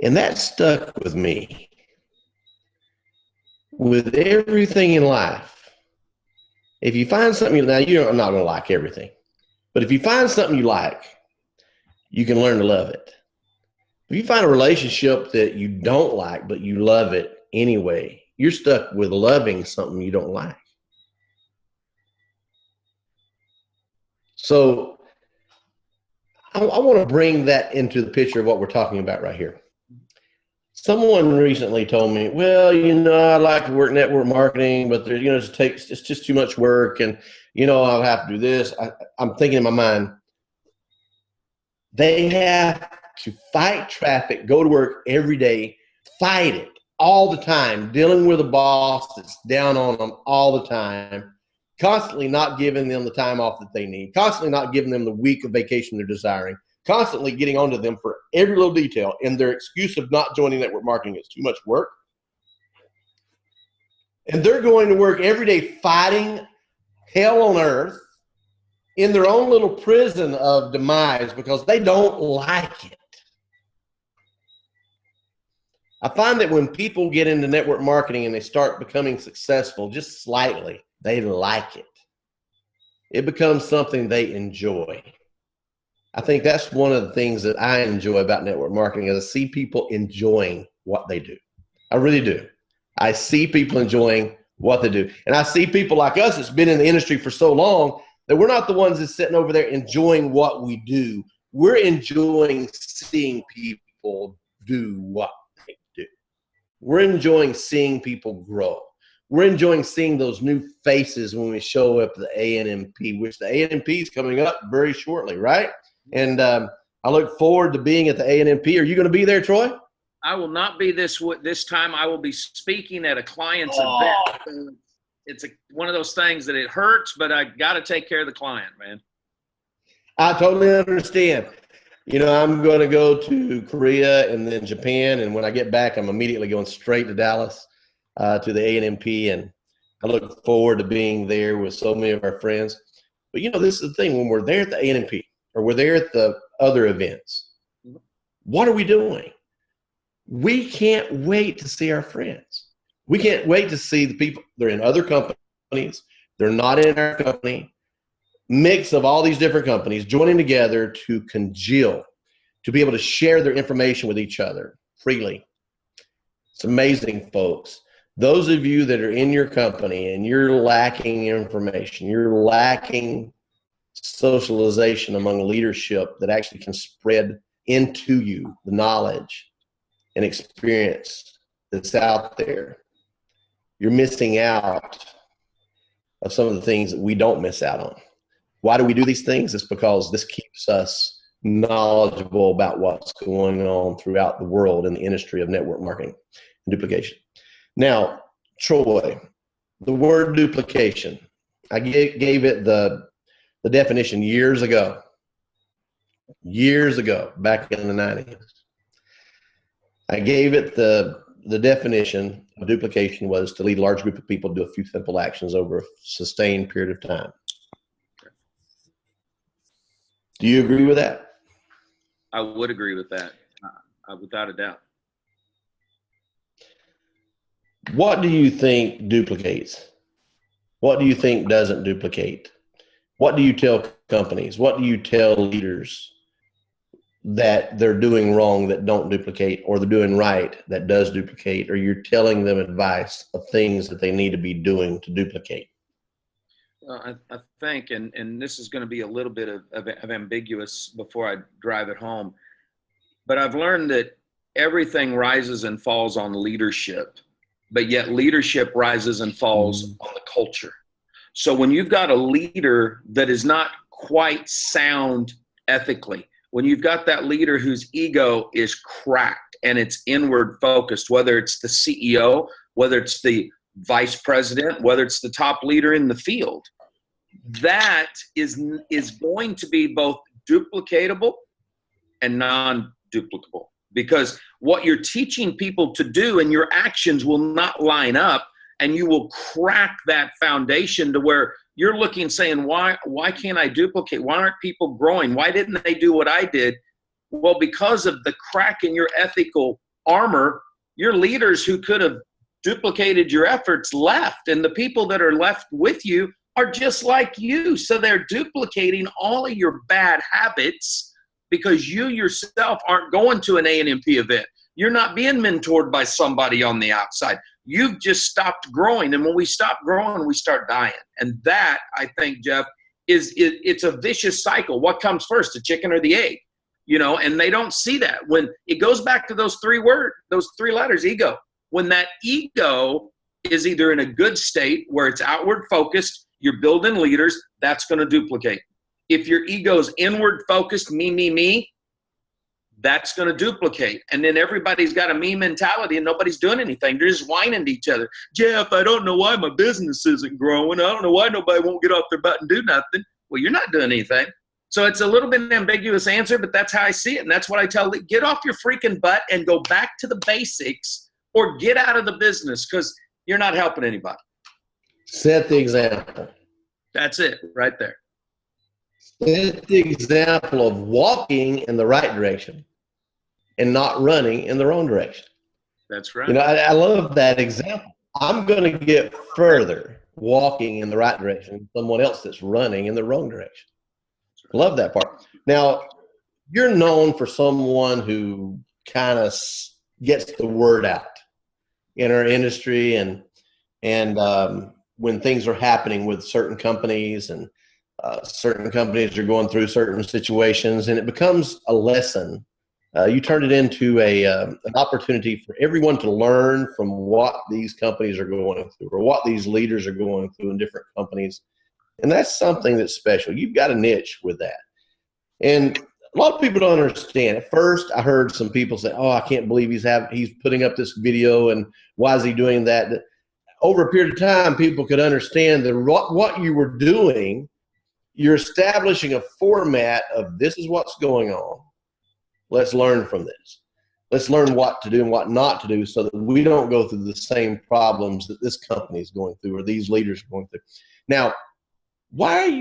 And that stuck with me. With everything in life, if you find something, now you're not going to like everything, but if you find something you like, you can learn to love it. If you find a relationship that you don't like, but you love it anyway, you're stuck with loving something you don't like. So I want to bring that into the picture of what we're talking about right here. Someone recently told me, "Well, I like to work network marketing, but there's, it's just too much work, and I'll have to do this." I'm thinking in my mind, they have to fight traffic, go to work every day, fight it all the time, dealing with a boss that's down on them all the time, constantly not giving them the time off that they need, constantly not giving them the week of vacation they're desiring, constantly getting onto them for every little detail. And their excuse of not joining network marketing is too much work. And they're going to work every day fighting hell on earth in their own little prison of demise because they don't like it. I find that when people get into network marketing and they start becoming successful just slightly, they like it. It becomes something they enjoy. I think that's one of the things that I enjoy about network marketing is I see people enjoying what they do. I really do. I see people enjoying what they do. And I see people like us that's been in the industry for so long that we're not the ones that's sitting over there enjoying what we do. We're enjoying seeing people do what they do. We're enjoying seeing people grow. We're enjoying seeing those new faces when we show up at the ANMP, which the ANMP is coming up very shortly, right? And I look forward to being at the ANMP. Are you going to be there, Troy? I will not be this time. I will be speaking at a client's event. It's one of those things that it hurts, but I got to take care of the client, man. I totally understand. You know, I'm going to go to Korea and then Japan. And when I get back, I'm immediately going straight to Dallas to the ANMP. And I look forward to being there with so many of our friends. But, you know, this is the thing. When we're there at the ANMP or we're there at the other events, what are we doing? We can't wait to see our friends. We can't wait to see the people. They're in other companies. They're not in our company. Mix of all these different companies joining together to congeal, to be able to share their information with each other freely. It's amazing, folks. Those of you that are in your company and you're lacking information, you're lacking socialization among leadership that actually can spread into you the knowledge and experience that's out there. You're missing out of some of the things that we don't miss out on. Why do we do these things? It's because this keeps us knowledgeable about what's going on throughout the world in the industry of network marketing and duplication. Now, Troy, the word duplication, I gave it the definition years ago, back in the 90s. I gave it the definition of duplication was to lead a large group of people to do a few simple actions over a sustained period of time. Do you agree with that? I would agree with that, without a doubt. What do you think duplicates? What do you think doesn't duplicate? What do you tell companies? What do you tell leaders that they're doing wrong that don't duplicate, or they're doing right that does duplicate, or you're telling them advice of things that they need to be doing to duplicate? I think, and this is going to be a little bit of ambiguous before I drive it home, but I've learned that everything rises and falls on leadership, but yet leadership rises and falls on the culture. So when you've got a leader that is not quite sound ethically, when you've got that leader whose ego is cracked and it's inward focused, whether it's the CEO, whether it's the vice president, whether it's the top leader in the field, that is going to be both duplicatable and non-duplicable, because what you're teaching people to do and your actions will not line up, and you will crack that foundation to where you're looking saying, why can't I duplicate? Why aren't people growing? Why didn't they do what I did? Well, because of the crack in your ethical armor, your leaders who could have duplicated your efforts left, and the people that are left with you are just like you. So they're duplicating all of your bad habits because you yourself aren't going to an ANMP event. You're not being mentored by somebody on the outside. You've just stopped growing. And when we stop growing, we start dying. And that, I think, Jeff, it's a vicious cycle. What comes first, the chicken or the egg? You know, and they don't see that. When it goes back to those three letters, ego. When that ego is either in a good state where it's outward focused, you're building leaders, that's going to duplicate. If your ego's inward focused, me, that's going to duplicate. And then everybody's got a me mentality and nobody's doing anything. They're just whining to each other. Jeff, I don't know why my business isn't growing. I don't know why nobody won't get off their butt and do nothing. Well, you're not doing anything. So it's a little bit an ambiguous answer, but that's how I see it. And that's what I tell them. Get off your freaking butt and go back to the basics, or get out of the business, because you're not helping anybody. Set the example. That's it right there. It's the example of walking in the right direction and not running in the wrong direction. That's right. You know, I love that example. I'm going to get further walking in the right direction than someone else that's running in the wrong direction. Love that part. Now, you're known for someone who kind of gets the word out in our industry, and when things are happening with certain companies, and certain companies are going through certain situations, and it becomes a lesson. You turn it into an opportunity for everyone to learn from what these companies are going through, or what these leaders are going through in different companies. And that's something that's special. You've got a niche with that. And a lot of people don't understand. At first, I heard some people say, "Oh, I can't believe he's putting up this video, and why is he doing that?" Over a period of time, people could understand that what you were doing, you're establishing a format of, this is what's going on. Let's learn from this. Let's learn what to do and what not to do, so that we don't go through the same problems that this company is going through, or these leaders are going through. Now, why do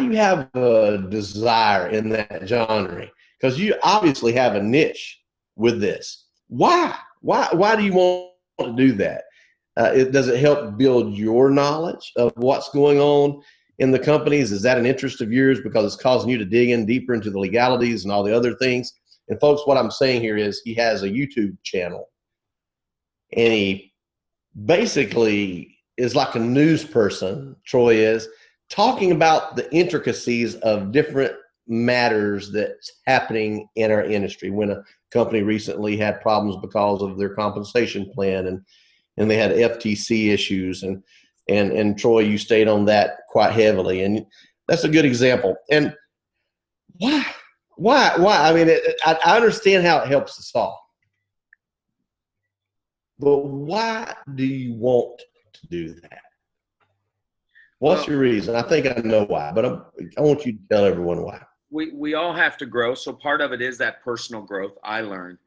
you have a desire in that genre? Because you obviously have a niche with this. Why do you want to do that? Does it help build your knowledge of what's going on in the companies? Is that an interest of yours because it's causing you to dig in deeper into the legalities and all the other things? And folks, what I'm saying here is he has a YouTube channel, and he basically is like a news person, Troy is, talking about the intricacies of different matters that's happening in our industry. When a company recently had problems because of their compensation plan, and they had FTC issues, and Troy, you stayed on that quite heavily, and that's a good example. And why? I mean, I understand how it helps us all, but why do you want to do that? What's your reason? I think I know why, but I want you to tell everyone why. We all have to grow, so part of it is that personal growth. I learned.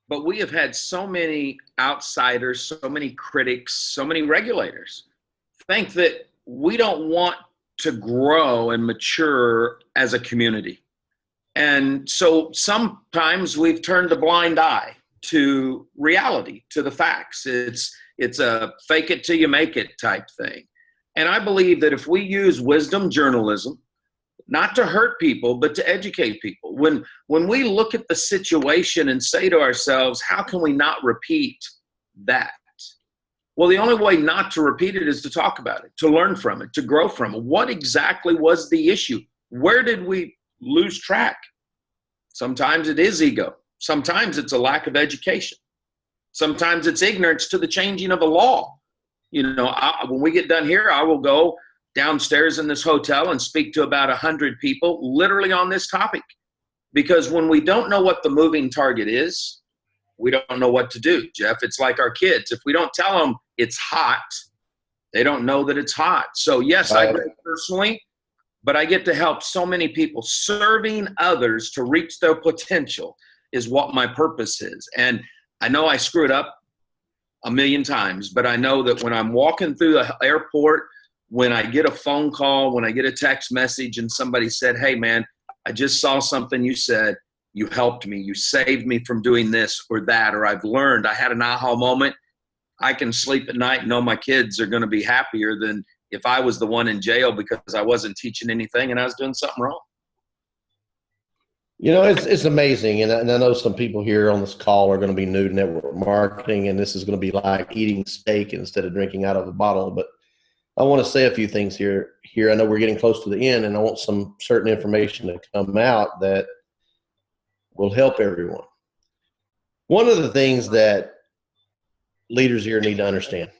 But we have had so many outsiders, so many critics, so many regulators think that we don't want to grow and mature as a community. And so sometimes we've turned a blind eye to reality, to the facts. It's a fake it till you make it type thing. And I believe that if we use wisdom journalism, not to hurt people, but to educate people. When we look at the situation and say to ourselves, how can we not repeat that? Well, the only way not to repeat it is to talk about it, to learn from it, to grow from it. What exactly was the issue? Where did we lose track? Sometimes it is ego. Sometimes it's a lack of education. Sometimes it's ignorance to the changing of a law. You know, when we get done here, I will go downstairs in this hotel and speak to about 100 people literally on this topic. Because when we don't know what the moving target is, we don't know what to do, Jeff. It's like our kids. If we don't tell them it's hot, they don't know that it's hot. So yes, I agree personally, but I get to help so many people. Serving others to reach their potential is what my purpose is. And I know I screwed up a million times, but I know that when I'm walking through the airport, when I get a phone call, when I get a text message and somebody said, "Hey man, I just saw something you said, you helped me, you saved me from doing this or that, or I've learned, I had an aha moment," I can sleep at night and know my kids are going to be happier than if I was the one in jail because I wasn't teaching anything and I was doing something wrong. You know, it's amazing, and I know some people here on this call are going to be new to network marketing, and this is going to be like eating steak instead of drinking out of a bottle. But I want to say a few things here. I know we're getting close to the end, and I want some certain information to come out that will help everyone. One of the things that leaders here need to understand,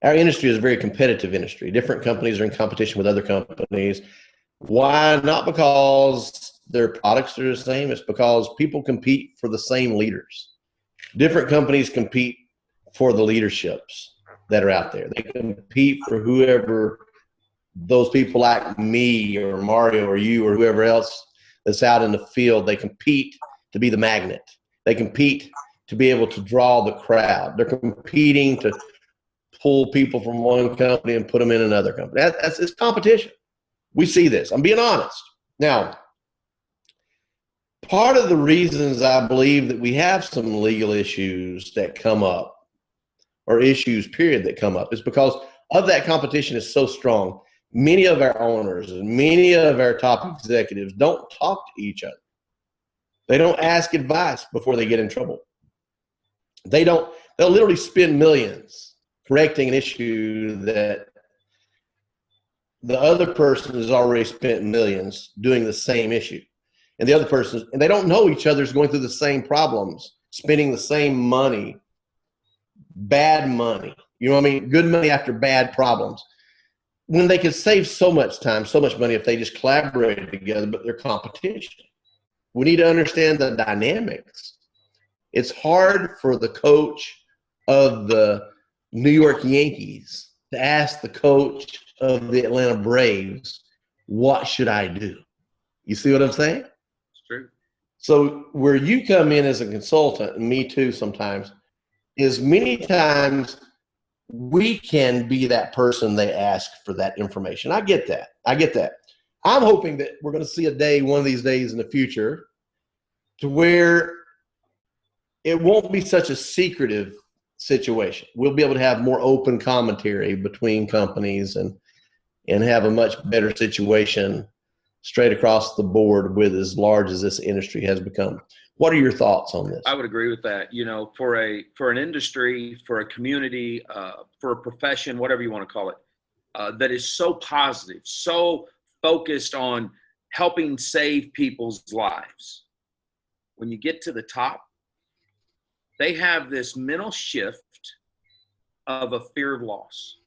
our industry is a very competitive industry. Different companies are in competition with other companies. Why? Not because their products are the same. It's because people compete for the same leaders. Different companies compete for the leaderships that are out there. They compete for whoever those people like me or Mario or you or whoever else that's out in the field. They compete to be the magnet. They compete to be able to draw the crowd. They're competing to pull people from one company and put them in another company. It's competition. We see this. I'm being honest. Now, part of the reasons I believe that we have some legal issues that come up, or issues, period, that come up, is because of that competition is so strong. Many of our owners and many of our top executives don't talk to each other. They don't ask advice before they get in trouble. They'll literally spend millions correcting an issue that the other person has already spent millions doing the same issue. And the other person, and they don't know each other's going through the same problems, spending the same money, bad money. You know what I mean? Good money after bad problems. When they could save so much time, so much money if they just collaborated together, but they're competition. We need to understand the dynamics. It's hard for the coach of the New York Yankees to ask the coach of the Atlanta Braves, what should I do? You see what I'm saying? It's true. So where you come in as a consultant, and me too sometimes, is many times we can be that person they ask for that information. I get that. I'm hoping that we're going to see a day, one of these days in the future, to where it won't be such a secretive situation. We'll be able to have more open commentary between companies and have a much better situation straight across the board with as large as this industry has become. What are your thoughts on this? I would agree with that. You know, for an industry, for a community, for a profession, whatever you want to call it, that is so positive, so focused on helping save people's lives. When you get to the top, they have this mental shift of a fear of loss.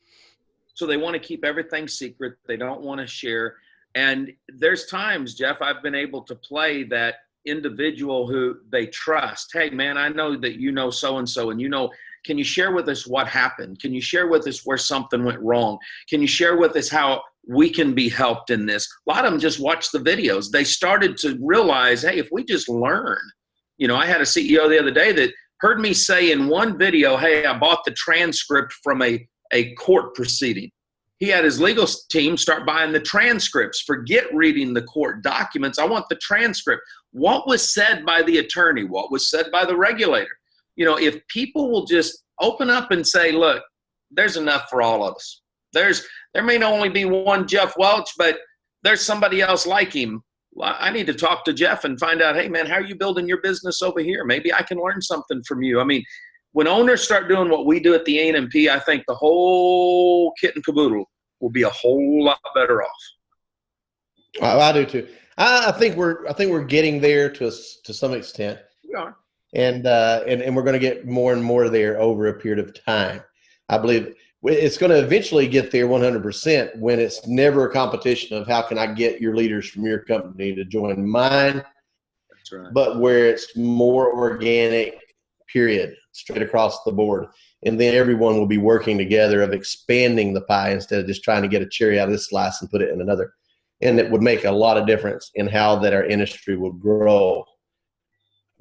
So they want to keep everything secret. They don't want to share. And there's times, Jeff, I've been able to play that individual who they trust. Hey, man, I know that you know so-and-so, and you know, can you share with us what happened? Can you share with us where something went wrong? Can you share with us how we can be helped in this? A lot of them just watch the videos. They started to realize, hey, if we just learn. You know, I had a CEO the other day that heard me say in one video, hey, I bought the transcript from a court proceeding. He had his legal team start buying the transcripts. Forget reading the court documents. I want the transcript. What was said by the attorney? What was said by the regulator? You know, if people will just open up and say, look, there's enough for all of us. There may not only be one Jef Welch, but there's somebody else like him. I need to talk to Jeff and find out, hey, man, how are you building your business over here? Maybe I can learn something from you. I mean, when owners start doing what we do at the A&MP, I think the whole kit and caboodle will be a whole lot better off. I do too. I think we're getting there to some extent. We are. And we're going to get more and more there over a period of time. I believe it's going to eventually get there 100% when it's never a competition of how can I get your leaders from your company to join mine. That's right. But where it's more organic, period, straight across the board. And then everyone will be working together of expanding the pie instead of just trying to get a cherry out of this slice and put it in another. And it would make a lot of difference in how that our industry would grow.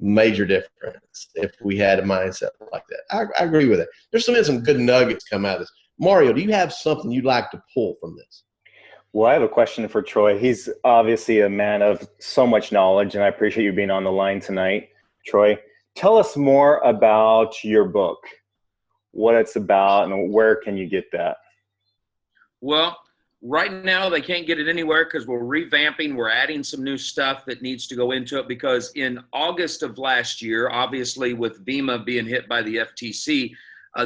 Major difference if we had a mindset like that. I agree with it. There's some good nuggets come out of this. Mario, do you have something you'd like to pull from this? Well, I have a question for Troy. He's obviously a man of so much knowledge, and I appreciate you being on the line tonight. Troy, tell us more about your book, what it's about, and where can you get that? Well, right now they can't get it anywhere because we're revamping. We're adding some new stuff that needs to go into it because in August of last year, obviously with VEMA being hit by the FTC,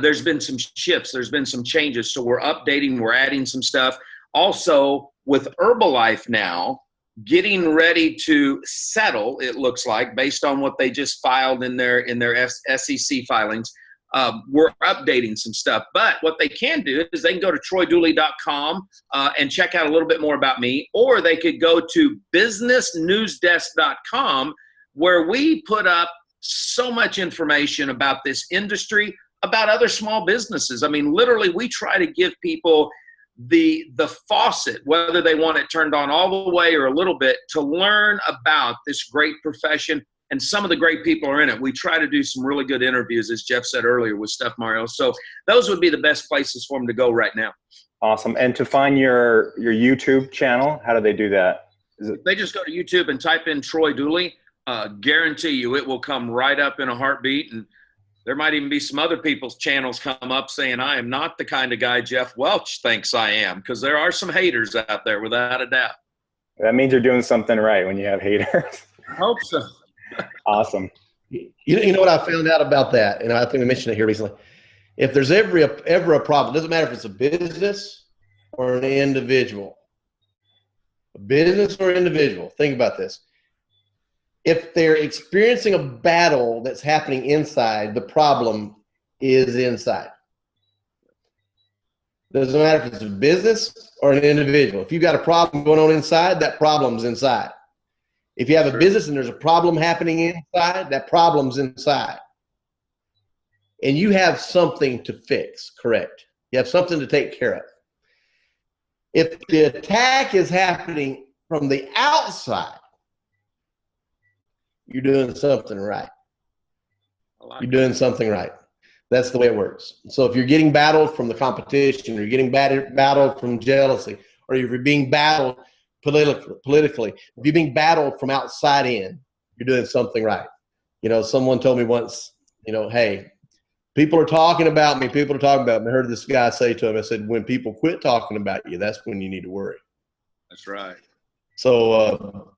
there's been some shifts. There's been some changes. So we're updating. We're adding some stuff. Also, with Herbalife now getting ready to settle, it looks like, based on what they just filed in their SEC filings, we're updating some stuff. But what they can do is they can go to troydooley.com and check out a little bit more about me, or they could go to businessnewsdesk.com, where we put up so much information about this industry, about other small businesses. I mean, literally, we try to give people the faucet, whether they want it turned on all the way or a little bit, to learn about this great profession. And some of the great people are in it. We try to do some really good interviews, as Jeff said earlier, with Steph Mario. So those would be the best places for them to go right now. Awesome. And to find your YouTube channel, how do they do that? They just go to YouTube and type in Troy Dooley. Guarantee you it will come right up in a heartbeat. And there might even be some other people's channels come up saying, I am not the kind of guy Jef Welch thinks I am, because there are some haters out there without a doubt. That means you're doing something right when you have haters. I hope so. Awesome. You know what I found out about that, and I think I mentioned it here recently. If there's ever a problem, it doesn't matter if it's a business or an individual. A business or individual, think about this. If they're experiencing a battle that's happening inside, the problem is inside. Doesn't matter if it's a business or an individual. If you've got a problem going on inside, that problem's inside. If you have a business and there's a problem happening inside, that problem's inside. And you have something to fix, correct? You have something to take care of. If the attack is happening from the outside, you're doing something right. You're doing something right. That's the way it works. So if you're getting battled from the competition, or you're getting battled from jealousy, or if you're being battled politically, if you're being battled from outside in, you're doing something right. You know, someone told me once, you know, hey, people are talking about me. People are talking about me. I heard this guy say to him, I said, when people quit talking about you, that's when you need to worry. That's right. So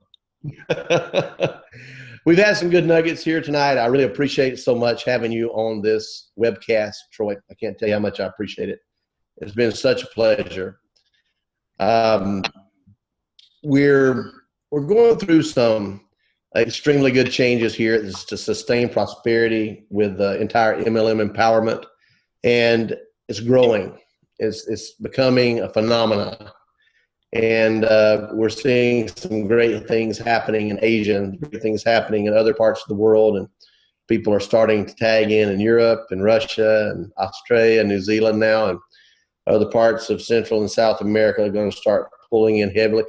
we've had some good nuggets here tonight. I really appreciate so much having you on this webcast, Troy. I can't tell you how much I appreciate it. It's been such a pleasure. We're going through some extremely good changes here to sustain prosperity with the entire MLM empowerment, and it's growing. It's becoming a phenomenon. And we're seeing some great things happening in Asia and great things happening in other parts of the world. And people are starting to tag in Europe and Russia and Australia and New Zealand now. And other parts of Central and South America are going to start pulling in heavily.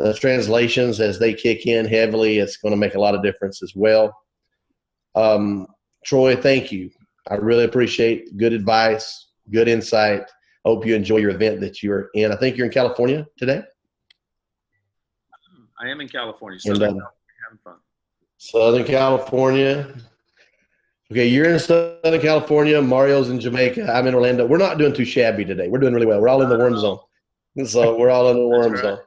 The translations, as they kick in heavily, it's going to make a lot of difference as well. Troy, thank you. I really appreciate good advice, good insight. Hope you enjoy your event that you're in. I think you're in California today. I am in California. Having fun. Southern California. Okay, you're in Southern California. Mario's in Jamaica. I'm in Orlando. We're not doing too shabby today. We're doing really well. We're all in the warm zone. So we're all in the warm zone.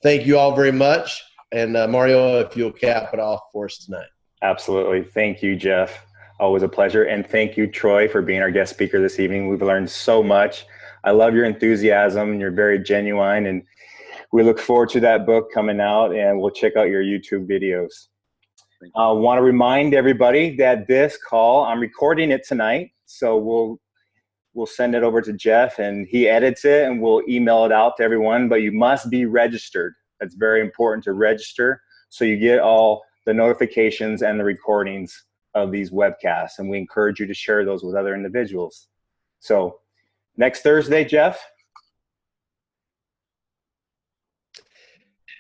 Thank you all very much. And Mario, if you'll cap it off for us tonight. Absolutely. Thank you, Jef. Always a pleasure. And thank you, Troy, for being our guest speaker this evening. We've learned so much. I love your enthusiasm. You're very genuine. And we look forward to that book coming out, and we'll check out your YouTube videos. I want to remind everybody that this call, I'm recording it tonight. So we'll send it over to Jef, and he edits it, and we'll email it out to everyone. But you must be registered. That's very important to register, so you get all the notifications and the recordings of these webcasts. And we encourage you to share those with other individuals. So next Thursday, Jef?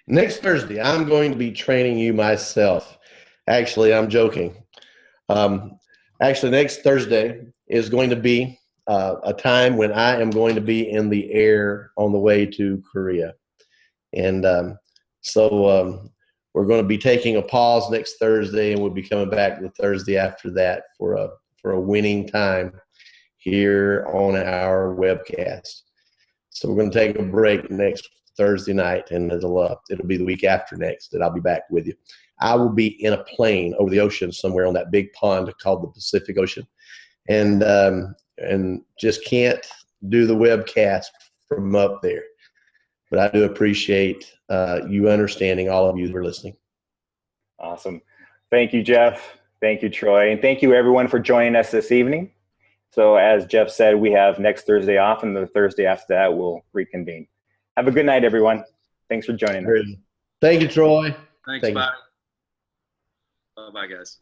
Next Thursday, I'm going to be training you myself. Actually, I'm joking. Actually, next Thursday is going to be a time when I am going to be in the air on the way to Korea. And so we're going to be taking a pause next Thursday, and we'll be coming back the Thursday after that for a winning time here on our webcast. So we're going to take a break next Thursday night, and it'll be the week after next that I'll be back with you. I will be in a plane over the ocean somewhere on that big pond called the Pacific Ocean, and just can't do the webcast from up there. But I do appreciate you understanding, all of you who are listening. Awesome. Thank you, Jef. Thank you, Troy. And thank you, everyone, for joining us this evening. So as Jef said, we have next Thursday off, and the Thursday after that, we'll reconvene. Have a good night, everyone. Thanks for joining us. Thank you, Troy. Thanks, bye. Bye-bye, guys.